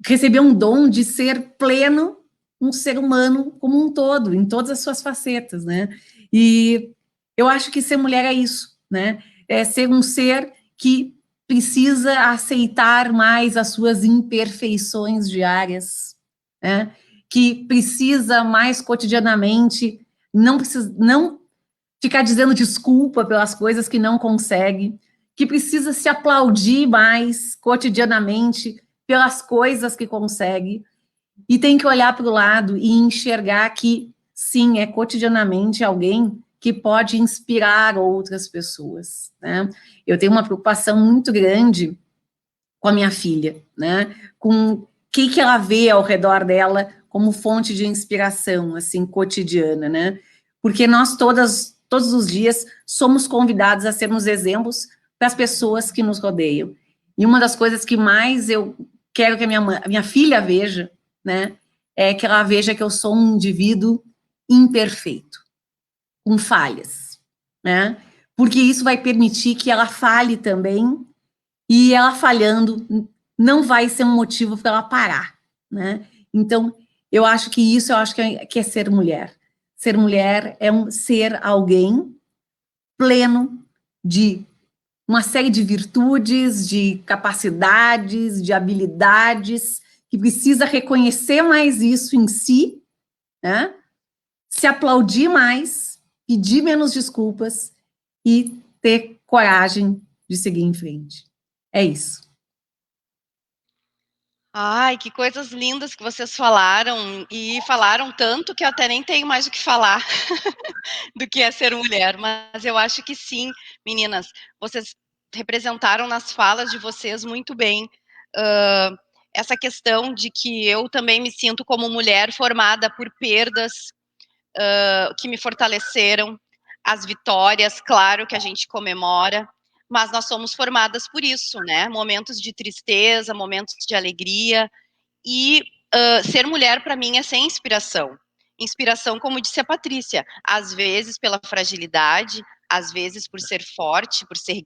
[SPEAKER 5] receber um dom de ser pleno, um ser humano como um todo, em todas as suas facetas, né? E eu acho que ser mulher é isso, né? É ser um ser que precisa aceitar mais as suas imperfeições diárias, né? Que precisa mais cotidianamente não ficar dizendo desculpa pelas coisas que não consegue, que precisa se aplaudir mais cotidianamente pelas coisas que consegue, e tem que olhar para o lado e enxergar que, sim, é cotidianamente alguém que pode inspirar outras pessoas, né? Eu tenho uma preocupação muito grande com a minha filha, né? Com o que ela vê ao redor dela como fonte de inspiração, assim, cotidiana, né? Porque nós todos os dias, somos convidados a sermos exemplos para as pessoas que nos rodeiam. E uma das coisas que mais eu quero que a minha filha veja, né, é que ela veja que eu sou um indivíduo imperfeito, com falhas, né? Porque isso vai permitir que ela fale também, e ela falhando não vai ser um motivo para ela parar, né? Então, eu acho que é ser mulher. Ser mulher é ser alguém pleno de uma série de virtudes, de capacidades, de habilidades, que precisa reconhecer mais isso em si, né? Se aplaudir mais, pedir menos desculpas e ter coragem de seguir em frente. É isso.
[SPEAKER 1] Ai, que coisas lindas que vocês falaram, e falaram tanto que eu até nem tenho mais o que falar do que é ser mulher, mas eu acho que sim, meninas, vocês representaram nas falas de vocês muito bem essa questão de que eu também me sinto como mulher formada por perdas que me fortaleceram, as vitórias, claro que a gente comemora, mas nós somos formadas por isso, né? Momentos de tristeza, momentos de alegria, e ser mulher para mim é ser inspiração. Inspiração, como disse a Patrícia, às vezes pela fragilidade, às vezes por ser forte, por ser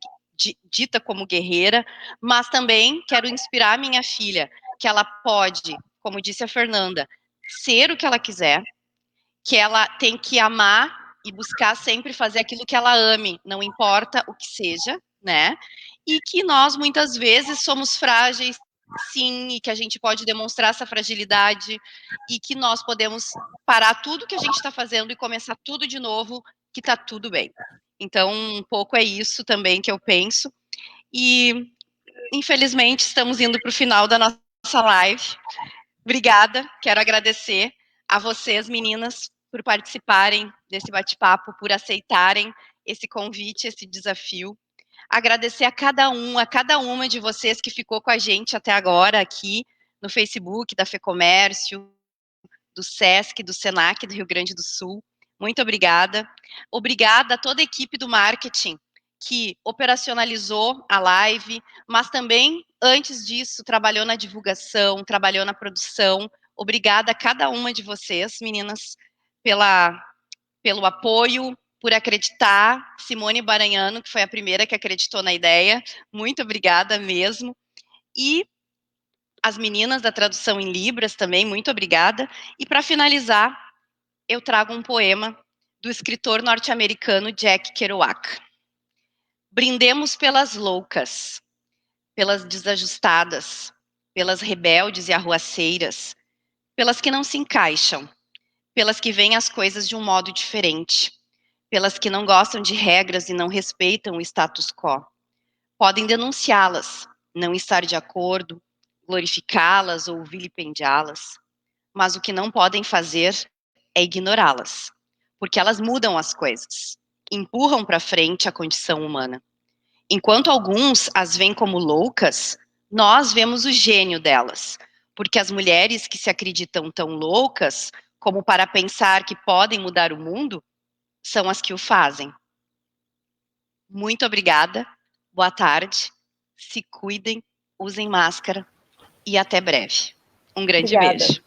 [SPEAKER 1] dita como guerreira, mas também quero inspirar a minha filha, que ela pode, como disse a Fernanda, ser o que ela quiser, que ela tem que amar e buscar sempre fazer aquilo que ela ame, não importa o que seja, né? E que nós, muitas vezes, somos frágeis, sim, e que a gente pode demonstrar essa fragilidade, e que nós podemos parar tudo que a gente está fazendo e começar tudo de novo, que está tudo bem. Então, um pouco é isso também que eu penso. E, infelizmente, estamos indo para o final da nossa live. Obrigada, quero agradecer a vocês, meninas, por participarem desse bate-papo, por aceitarem esse convite, esse desafio. Agradecer a cada uma de vocês que ficou com a gente até agora aqui no Facebook da FEComércio, do SESC, do SENAC do Rio Grande do Sul. Muito obrigada. Obrigada a toda a equipe do marketing que operacionalizou a live, mas também, antes disso, trabalhou na divulgação, trabalhou na produção. Obrigada a cada uma de vocês, meninas, pelo apoio, por acreditar, Simone Baranhano, que foi a primeira que acreditou na ideia, muito obrigada mesmo. E as meninas da tradução em Libras também, muito obrigada. E para finalizar, eu trago um poema do escritor norte-americano Jack Kerouac. Brindemos pelas loucas, pelas desajustadas, pelas rebeldes e arruaceiras, pelas que não se encaixam, pelas que veem as coisas de um modo diferente, pelas que não gostam de regras e não respeitam o status quo. Podem denunciá-las, não estar de acordo, glorificá-las ou vilipendiá-las, mas o que não podem fazer é ignorá-las, porque elas mudam as coisas, empurram para frente a condição humana. Enquanto alguns as veem como loucas, nós vemos o gênio delas, porque as mulheres que se acreditam tão loucas como para pensar que podem mudar o mundo, são as que o fazem. Muito obrigada, boa tarde, se cuidem, usem máscara e até breve. Um grande
[SPEAKER 3] Obrigada.
[SPEAKER 1] beijo.